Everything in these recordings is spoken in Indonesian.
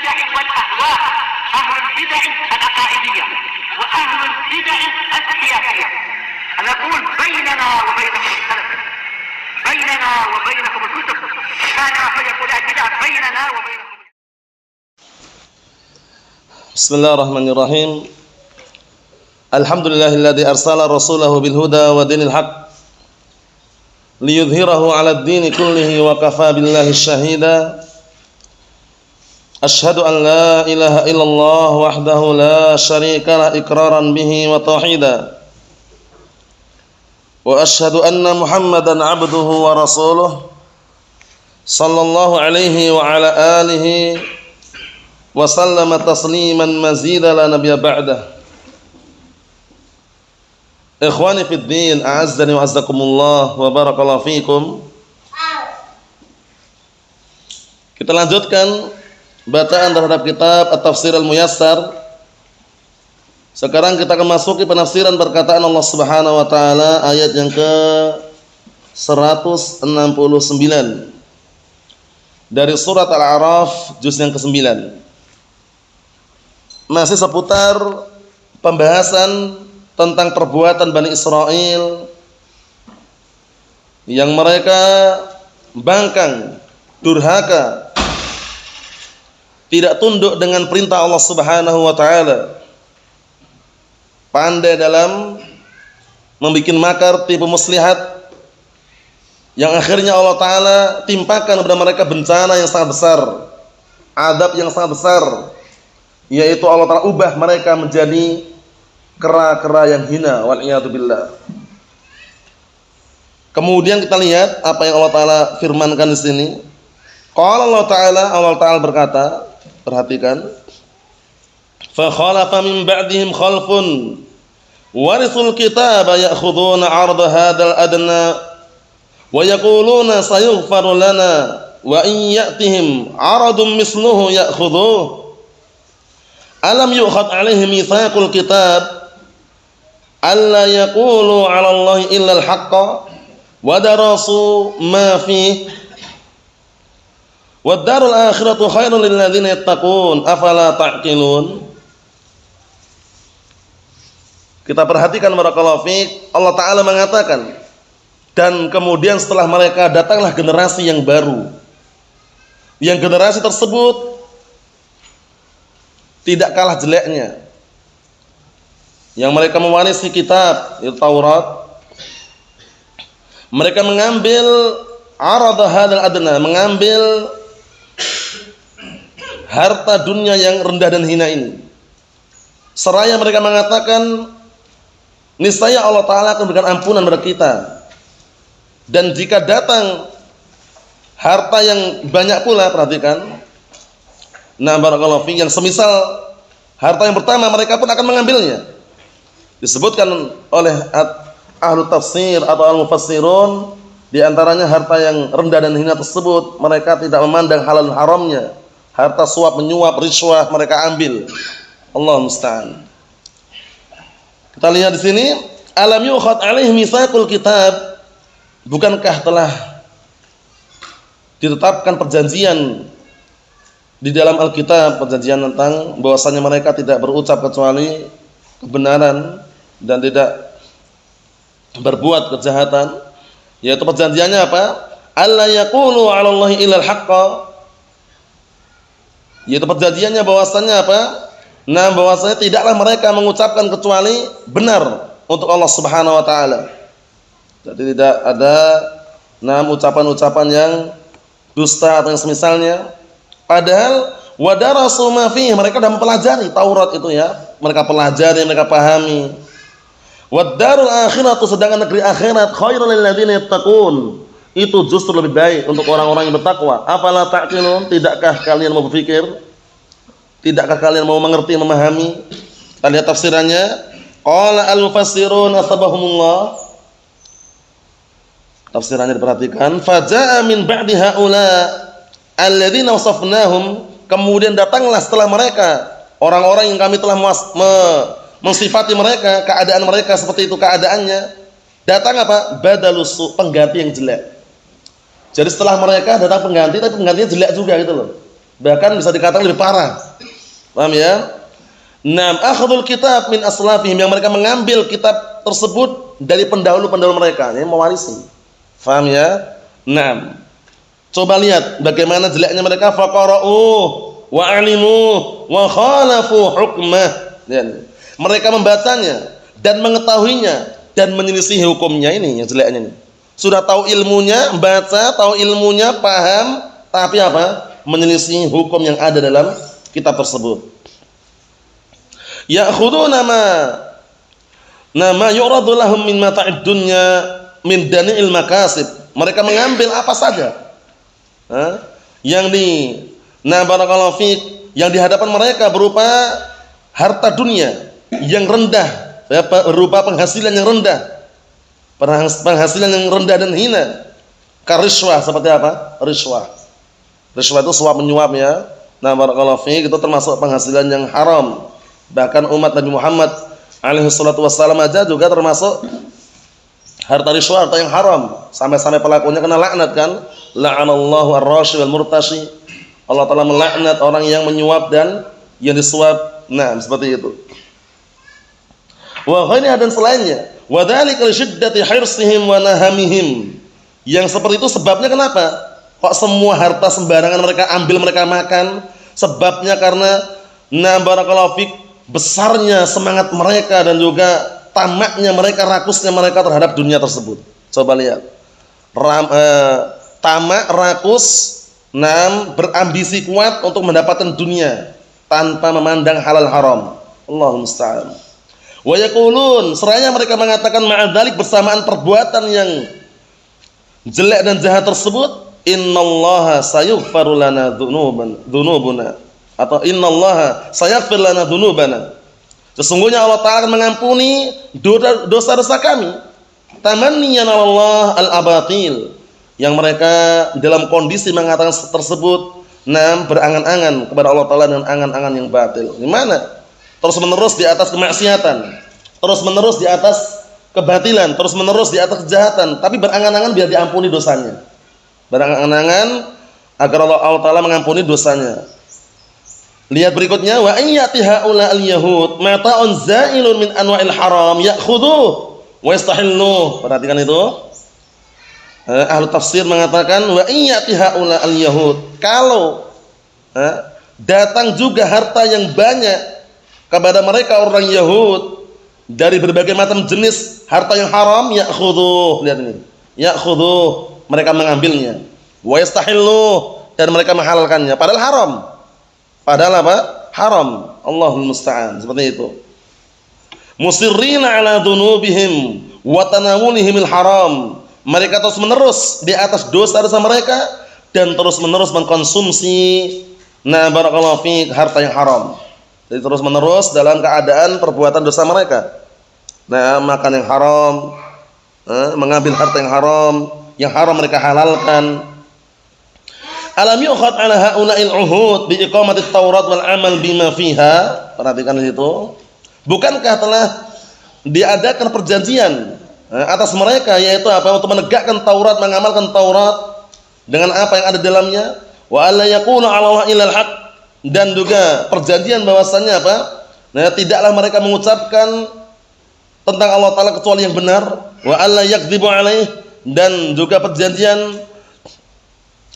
البدع والأهواء، أهل البدع العقائدية وأهل البدع السياسية. نقول بيننا وبينكم السلف، بيننا وبينكم الكتب، كان فيقول البدع بيننا وبينكم. بسم الله الرحمن الرحيم. الحمد لله الذي أرسل رسوله بالهدى ودين الحق ليظهره على الدين كله وكفى بالله شهيدا. أشهد أن لا إله إلا الله وحده لا شريك له إقرارا به وتوحيدا، وأشهد أن محمدا عبده ورسوله صلى الله عليه وعلى آله وسلم تسليما مزيدا لا نبي بعده. Ikhwani fid din, a'azzani wa azzakumullah wa barakallahu fikum. Kita lanjutkan bacaan terhadap kitab At-Tafsir Al-Muyassar. Sekarang kita akan masuki penafsiran perkataan Allah Subhanahu wa taala ayat yang ke 169 dari surat Al-A'raf juz yang ke-9. Masih seputar pembahasan tentang perbuatan Bani Israel yang mereka bangkang, durhaka, tidak tunduk dengan perintah Allah Subhanahu wa taala, pandai dalam membuat makar, tipu muslihat, yang akhirnya Allah taala timpakan kepada mereka bencana yang sangat besar, azab yang sangat besar, yaitu Allah taala ubah mereka menjadi kera-kera yang hina, wal iyadu billah. Kemudian kita lihat apa yang Allah taala firmankan di sini. Qala Allah taala berkata, perhatikan. Fa khalafa min ba'dihim khalfun warithul kitaba ya'khuduna 'arda hadzal adna wa yaquluna sayughfaru lana wa in ya'tihim 'aradun misluhu ya'khudhuhu. Alam yu'khad 'alaihim mitsaqul kitab alla yaqulu 'ala Allahi illa al-haqqa wa darasu ma fihi wad darul akhiratu khairul lil ladzina yattaqun afala ta'qilun. Kita perhatikan barakallahu fiik, Allah taala mengatakan, dan kemudian setelah mereka datanglah generasi yang baru, yang generasi tersebut tidak kalah jeleknya, yang mereka mewarisi kitab Taurat. Mereka mengambil arada hadzal adna, mengambil harta dunia yang rendah dan hina ini, seraya mereka mengatakan niscaya Allah taala akan memberikan ampunan kepada kita, dan jika datang harta yang banyak pula, perhatikan, nah barakallahu fi, yang semisal harta yang pertama, mereka pun akan mengambilnya. Disebutkan oleh ahlu tafsir atau al-mufassirun, di antaranya harta yang rendah dan hina tersebut mereka tidak memandang halal haramnya, harta suap menyuap, riswah mereka ambil. Allah musta'an. Kita lihat di sini, alam yukhad 'alaihi mitsaqul kitab, bukankah telah ditetapkan perjanjian di dalam Alkitab, perjanjian tentang bahwasanya mereka tidak berucap kecuali kebenaran dan tidak berbuat kejahatan, yaitu perjanjiannya apa? Alla yaqulu 'ala Allahi illa al-haqqa, yaitu perjanjiannya bahwasanya apa? Nah, bahwasanya tidaklah mereka mengucapkan kecuali benar untuk Allah Subhanahu wa taala. Jadi tidak ada ucapan-ucapan yang dusta atau yang semisalnya. Padahal wadarasu ma fihi, mereka sudah mempelajari Taurat itu ya, mereka pelajari, mereka pahami. Wad darul akhiratu, sedangkan negeri akhirat khairul lil ladzina yattaqun, itu justru lebih baik untuk orang-orang yang bertakwa. Afala ta'qilun, tidakkah kalian mau berpikir? Tidakkah kalian mau mengerti, memahami? Kita lihat tafsirannya. Qala al-mufassirun asbahumullah. Tafsirannya diperhatikan. Faja'a min ba'di haula alladzina wasafnahum, kemudian datanglah setelah mereka orang-orang yang kami telah mensifati mereka, keadaan mereka seperti itu keadaannya. Datang apa? Badalus, pengganti yang jelek. Jadi setelah mereka datang pengganti, tapi penggantinya jelek juga gitu loh. Bahkan bisa dikatakan lebih parah. Paham ya? Naam, akhadul kitab min aslafihim, yang mereka mengambil kitab tersebut dari pendahulu-pendahulu mereka, yang mewarisi. Paham ya? Naam. Coba lihat bagaimana jeleknya mereka, faqara'u wa 'alimu wa khalafu hukmah. Mereka membacanya dan mengetahuinya dan menyelisih hukumnya. Ini yang jeleknya ini. Sudah tahu ilmunya, baca, tahu ilmunya, paham, tapi apa? Menyelisih hukum yang ada dalam kitab tersebut. Ya'khuduna nama yu'radu lahum min mata'id dunya min dani'il makasib. Mereka mengambil apa saja yang barakallahu fiik, yang di hadapan mereka berupa harta dunia yang rendah, berupa penghasilan yang rendah, penghasilan yang rendah dan hina. Kariswah, seperti apa? Riswah itu suap menyuap ya. Barakallahu fiik, itu termasuk penghasilan yang haram. Bahkan umat Nabi Muhammad alaihi salatu wassalam aja juga termasuk harta riswah, harta yang haram. Sampai-sampai pelakunya kena laknat kan? La'anallahu ar-rashi wal murtashi. Allah Ta'ala melaknat orang yang menyuap dan yang disuap. Nah, seperti itu. Wa ghairiha, dan selainnya. Wa dzalika li syiddati hirsihim wa nahamihim. Yang seperti itu sebabnya kenapa? Kok semua harta sembarangan mereka ambil, mereka makan? Sebabnya karena barakallahu fik, besarnya semangat mereka dan juga tamaknya mereka, rakusnya mereka terhadap dunia tersebut. Coba lihat. Tamak, rakus, berambisi kuat untuk mendapatkan dunia tanpa memandang halal haram. Allahumma musta'an. Wa yaqulun, seraya mereka mengatakan ma'adzalik, bersamaan perbuatan yang jelek dan jahat tersebut, innallaha sayughfaru lana dzunubana, atau innallaha sayaghfir lana dzunubana. Sesungguhnya Allah Ta'ala akan mengampuni dosa-dosa kami. Tamanniyan Allah al-abatil, yang mereka dalam kondisi mengatakan tersebut, berangan-angan kepada Allah Ta'ala dengan angan-angan yang batil. Gimana? Terus-menerus di atas kemaksiatan, terus-menerus di atas kebatilan, terus-menerus di atas kejahatan, tapi berangan-angan biar diampuni dosanya. Berangan-angan agar Allah Ta'ala mengampuni dosanya. Lihat berikutnya, wa ayyati haula al-yahud mata'un za'ilun min anwa'il haram ya'khudhuh wa yastahilluh. Perhatikan itu. Ahli tafsir mengatakan wa ayyati haula al-yahud, kalau datang juga harta yang banyak kepada mereka orang Yahud dari berbagai macam jenis harta yang haram, ya'khudhuh. Lihat ini. Ya'khudhuh, mereka mengambilnya. Wa yastahilluh, dan mereka menghalalkannya padahal haram. Padahal apa? Haram. Allahul musta'an. Seperti itu. Musirrina ala dzunubihim wa tanawulihimil haram. Mereka terus menerus di atas dosa-dosa mereka dan terus menerus mengkonsumsi barakallahu fiik, harta yang haram. Jadi terus menerus dalam keadaan perbuatan dosa mereka. Makan yang haram, mengambil harta yang haram mereka halalkan. Alam yukhad ala haula'il uhud bi iqamatit Taurat wal amal bima fiha. Perhatikan di situ. Bukankah telah diadakan perjanjian atas mereka, yaitu apa? Untuk menegakkan Taurat, mengamalkan Taurat dengan apa yang ada di dalamnya. Wa alla yakuna 'ala Allah illal haq, dan juga perjanjian bahwasannya apa? Tidaklah mereka mengucapkan tentang Allah Ta'ala kecuali yang benar. Wa alla yakdzibu 'alaihi, dan juga perjanjian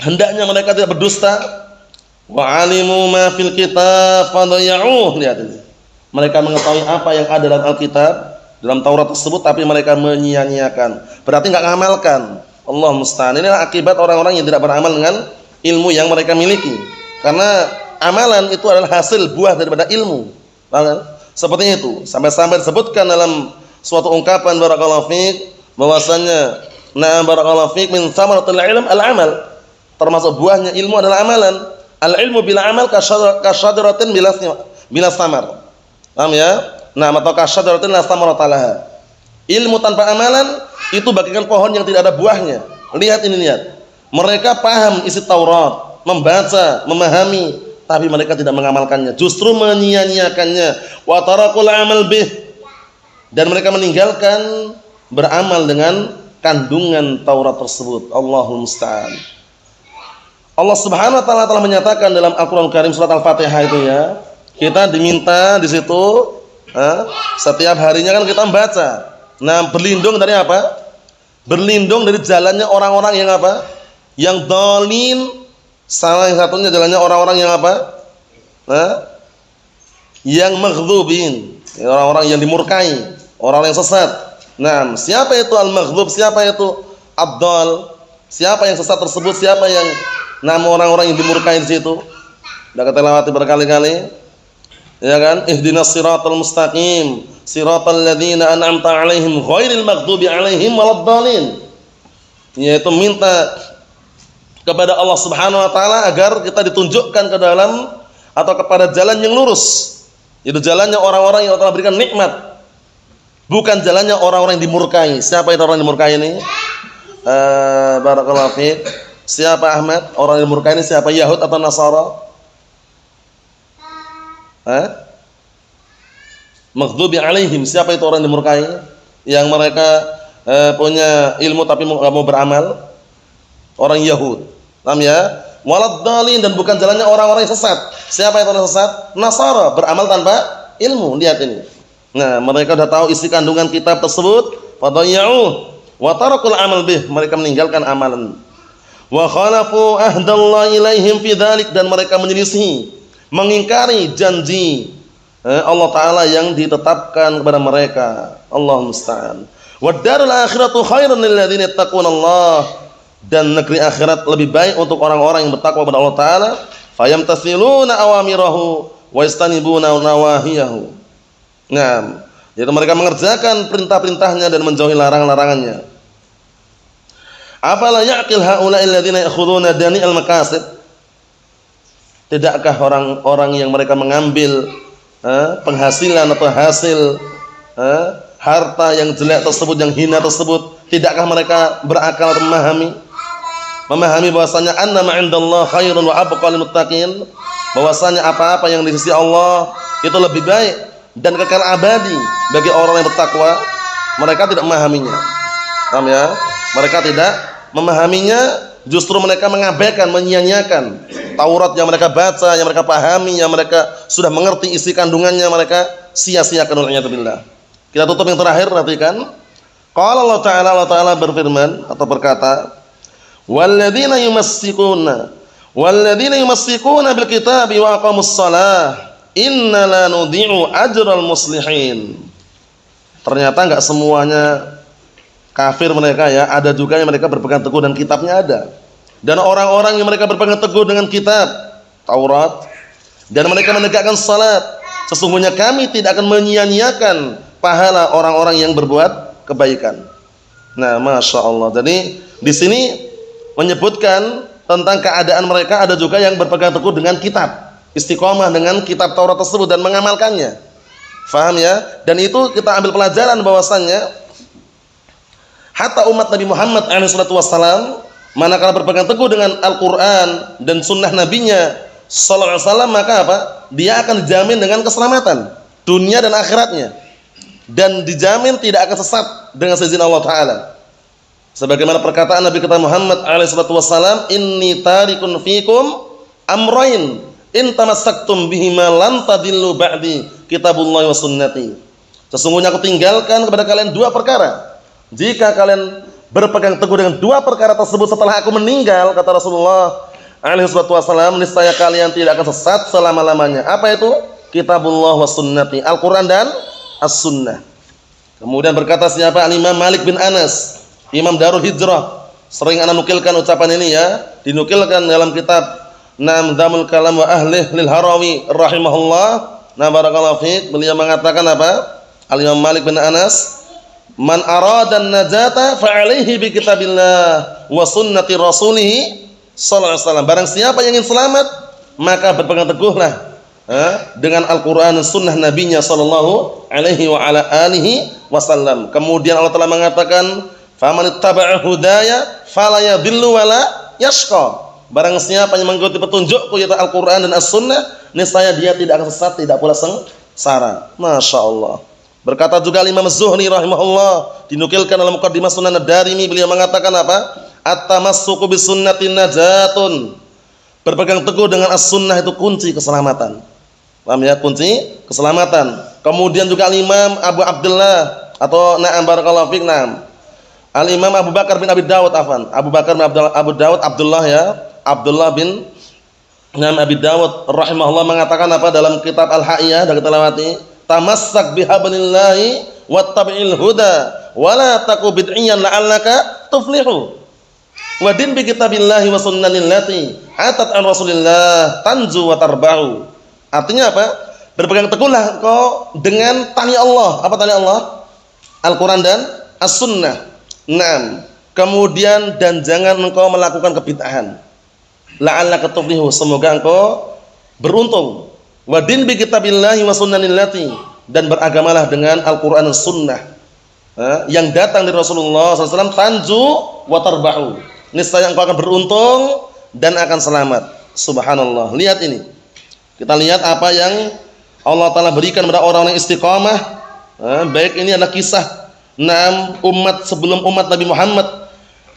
hendaknya mereka tidak berdusta. Wa alimu ma fil kitab fadaya'uh. Lihat ini. Mereka mengetahui apa yang ada dalam Alkitab, dalam Taurat tersebut, tapi mereka menyia-nyiakan. Berarti enggak mengamalkan. Allah musta'an. Inilah akibat orang-orang yang tidak beramal dengan ilmu yang mereka miliki. Karena amalan itu adalah hasil buah daripada ilmu. Seperti itu. Sampai-sampai disebutkan dalam suatu ungkapan barakallahu fiik bahwasanya barakallahu fiik min thamaratil ilm al-amal. Termasuk buahnya ilmu adalah amalan. Al-ilmu bila amal kasyadaratin bila samar. Paham ya? Atau kasyadaratin la samarata laha. Ilmu tanpa amalan itu bagaikan pohon yang tidak ada buahnya. Lihat ini, lihat. Mereka paham isi Taurat, membaca, memahami, tapi mereka tidak mengamalkannya, justru menyia-nyiakannya. Wa tarakul amal bih, dan mereka meninggalkan beramal dengan kandungan Taurat tersebut. Allahul musta'an. Allah Subhanahu wa taala telah menyatakan dalam Al-Qur'an Karim surat Al-Fatihah itu ya. Kita diminta di situ setiap harinya kan kita membaca. Nah, berlindung dari apa? Berlindung dari jalannya orang-orang yang apa? Yang dhalin. Salah yang satunya jalannya orang-orang yang apa? Yang maghdubin, orang-orang yang dimurkai, orang yang sesat. Nah, siapa itu al-maghdub? Siapa itu ad-dhal? Siapa yang sesat tersebut? Siapa yang nama orang-orang yang dimurkai di situ? Sudah kita lewati berkali-kali. Ya kan? Ihdinas siratal mustaqim, siratal ladzina an'amta 'alaihim ghairil maghdubi 'alaihim waladdallin. Yaitu minta kepada Allah Subhanahu wa taala agar kita ditunjukkan ke dalam atau kepada jalan yang lurus. Itu jalannya orang-orang yang Allah telah berikan nikmat. Bukan jalannya orang-orang yang dimurkai. Siapa itu orang yang dimurkai ini? Barakallahu fiik. Siapa Ahmad? Orang yang dimurkai ini siapa? Yahud atau Nasara? Maghdubi alaihim. Siapa itu orang yang dimurkai? Yang mereka punya ilmu tapi enggak mau beramal. Orang Yahud. Paham ya? Waladdallin, dan bukan jalannya orang-orang yang sesat. Siapa itu orang sesat? Nasara, beramal tanpa ilmu. Lihat ini. Nah, mereka sudah tahu isi kandungan kitab tersebut, fadayya'u wa tarakul amal bih. Mereka meninggalkan amalan. Wa khalafu ahdallahi ilaihim fi dzalik, dan mereka menyelisih, mengingkari janji Allah taala yang ditetapkan kepada mereka. Allah musta'an. Wad darul akhiratu khairun lil ladzina yattaqunallaha, dan negeri akhirat lebih baik untuk orang-orang yang bertakwa kepada Allah taala. Fayamtasiluna awamirahu wa yastanibuna nawahiyahu. Nah, yaitu mereka mengerjakan perintah-perintahnya dan menjauhi larangan-larangannya. Afala ya'qil haula'il ladzina ya'khuduna dani'al makasib? Tidakkah orang-orang yang mereka mengambil penghasilan atau hasil harta yang jelek tersebut, yang hina tersebut, tidakkah mereka berakal atau memahami bahwasanya annama 'indallahi khairun wa abqa lil muttaqin, bahwasanya apa-apa yang di sisi Allah itu lebih baik dan kekal abadi bagi orang yang bertakwa? Mereka tidak memahaminya. Paham ya? Mereka tidak memahaminya, justru mereka mengabaikan, menyia-nyiakan Taurat yang mereka baca, yang mereka pahami, yang mereka sudah mengerti isi kandungannya, mereka sia-siakan olehnya billah. Kita tutup yang terakhir, perhatikan. Qala Allah Ta'ala berfirman atau berkata, walladzina yumassikuna bil kitabi wa aqamus shalah inna la nudhi'u ajral muslihin. Ternyata enggak semuanya kafir mereka ya, ada juga yang mereka berpegang teguh dan kitabnya ada. Dan orang-orang yang mereka berpegang teguh dengan kitab Taurat dan mereka menegakkan salat, sesungguhnya kami tidak akan menyia-nyiakan pahala orang-orang yang berbuat kebaikan. Nah, Masya Allah. Jadi di sini menyebutkan tentang keadaan mereka, ada juga yang berpegang teguh dengan kitab, istiqomah dengan kitab Taurat tersebut dan mengamalkannya. Faham ya? Dan itu kita ambil pelajaran bahwasannya hatta umat Nabi Muhammad SAW, manakala berpegang teguh dengan Al-Quran dan sunnah nabinya sallallahu alaihi wasallam, maka apa? Dia akan dijamin dengan keselamatan dunia dan akhiratnya, dan dijamin tidak akan sesat dengan seizin Allah Ta'ala. Sebagaimana perkataan Nabi kita Muhammad SAW, inni tarikun fikum amrain in tamassaktum bihima lan tadillu ba'di kitabullahi wa sunnati. Sesungguhnya aku tinggalkan kepada kalian dua perkara. Jika kalian berpegang teguh dengan dua perkara tersebut setelah aku meninggal, kata Rasulullah SAW, niscaya kalian tidak akan sesat selama-lamanya. Apa itu? Kitabullah wa sunnati, Al-Quran dan As-Sunnah. Kemudian berkata siapa? Al-Imam Malik bin Anas, Imam Darul Hijrah. Sering ana nukilkan ucapan ini ya, dinukilkan dalam kitab Namdhamul Kalam wa Ahlih lil Harawi rahimahullah. Nah, barakallahu fiik, beliau mengatakan apa? Al-Imam Malik bin Anas, man arada an-najata fa alaihi bi kitabillah wa sunnati rasulih sallallahu alaihi wasallam. Barang siapa yang ingin selamat, maka berpegang teguhlah dengan Al-Qur'an dan sunnah nabinya sallallahu alaihi wa ala alihi wasallam. Kemudian Allah telah mengatakan, faman ittaba'a hudaya fala yadhillu wa la yashqa. Barang siapa yang mengikuti petunjukku yaitu Al-Qur'an dan As-Sunnah, niscaya dia tidak akan sesat, tidak pula sengsara. Masya Allah. Berkata juga Imam Az-Zuhri rahimahullah, dinukilkan dalam Muqaddimah Sunan Ad-Darimi, beliau mengatakan apa? At-tamassuku bis sunnati najatun Berpegang teguh dengan as-sunnah itu kunci keselamatan. Paham ya? Kunci keselamatan. Kemudian juga Al-Imam Abu Abdullah atau na'am barakallahu fiik, na'am. Al-Imam Abu Bakar bin Abi Dawud, afan. Abu Bakar bin Abu Dawud, Abdullah ya. Abdullah bin Abi Dawud rahimahullah mengatakan apa dalam kitab Al-Ha'iyah, dan kita lewati, tamassak bihablillahi wattabi'il huda wala taku bid'iyan la'allaka tuflihu. Wadin bi kitabillahi wa sunnanil lati atat an Rasulillah tanju wa tarba'u. Artinya apa? Berpegang teguhlah engkau dengan tali Allah. Apa tali Allah? Al-Qur'an dan As-Sunnah. Naam. Kemudian dan jangan engkau melakukan kebid'ahan. La'allaka tuflihu, semoga engkau beruntung. Wadin bi kitabillahi wa sunnanil lati, dan beragamalah dengan Al-Qur'an dan Sunnah yang datang dari Rasulullah SAW, tanju wa tarba'u. Niscaya engkau akan beruntung dan akan selamat. Subhanallah. Lihat ini. Kita lihat apa yang Allah Ta'ala berikan kepada orang yang istiqamah. Baik ini adalah kisah 6 umat sebelum umat Nabi Muhammad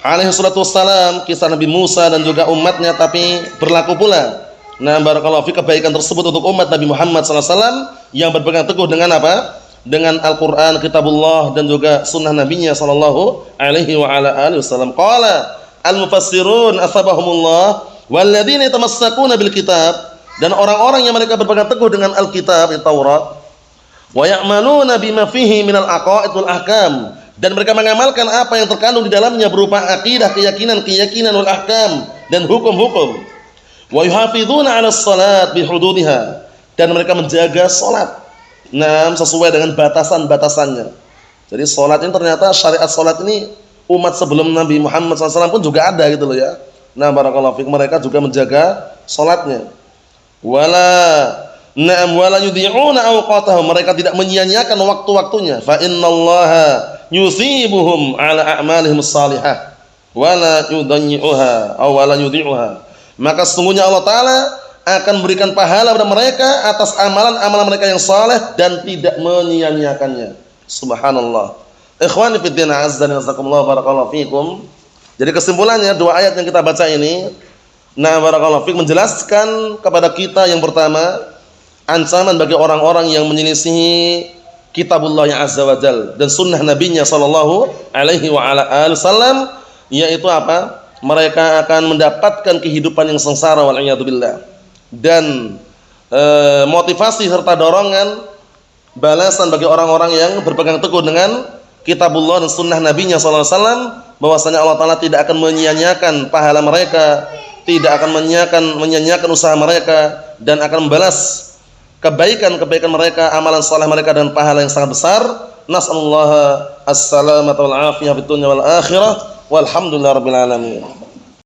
alaihi salatu wassalam, kisah Nabi Musa dan juga umatnya, tapi berlaku pula barakallahu fi kebaikan tersebut untuk umat Nabi Muhammad SAW yang berpegang teguh dengan apa? Dengan Al-Qur'an, kitabullah, dan juga sunnah nabinya sallallahu alaihi wa ala alihi wasallam. Qala al-mufassirun asabahumullah walladzina yatamassakuna bil kitab, dan orang-orang yang mereka berpegang teguh dengan Alkitab, Taurat, wa ya'maluna bima fihi minal aqaid wal ahkam, dan mereka mengamalkan apa yang terkandung di dalamnya berupa akidah, keyakinan wal ahkam, dan hukum-hukum. Wa yuhafizuna 'ala shalat bi hududiha, dan mereka menjaga salat sesuai dengan batasan-batasannya. Jadi salat ini ternyata syariat salat ini umat sebelum Nabi Muhammad SAW pun juga ada gitu loh ya. Barakallahu fiik, mereka juga menjaga salatnya. Wala yudhi'una awqatahum, mereka tidak menyia-nyiakan waktu-waktunya. Fa innallaha yusibuhum 'ala a'malihim shalihah wala yudhi'uha aw wala yudhi'uha. Maka sesungguhnya Allah Ta'ala akan berikan pahala kepada mereka atas amalan-amalan mereka yang saleh dan tidak menyia-nyiakannya. Subhanallah. Ikhwani fi din, azza wa jazakumullah, barakallahu fikum. Jadi kesimpulannya dua ayat yang kita baca ini, barakallahu fikum, menjelaskan kepada kita yang pertama, ancaman bagi orang-orang yang menyelisihi kitabullah yang azza wa jal dan sunnah nabinya sallallahu alaihi wa ala alihi wasallam, yaitu apa? Mereka akan mendapatkan kehidupan yang sengsara wal iyadu billah, dan motivasi serta dorongan balasan bagi orang-orang yang berpegang teguh dengan kitabullah dan sunnah nabinya sallallahu alaihi wasallam, bahwasanya Allah Ta'ala tidak akan menyia-nyiakan pahala mereka, tidak akan menyia-nyiakan usaha mereka, dan akan membalas kebaikan-kebaikan mereka, amalan saleh mereka, dan pahala yang sangat besar. Nas'alullaha as-salamata wal afiyah fid dunya wal akhirah, walhamdulillahirabbil alamin.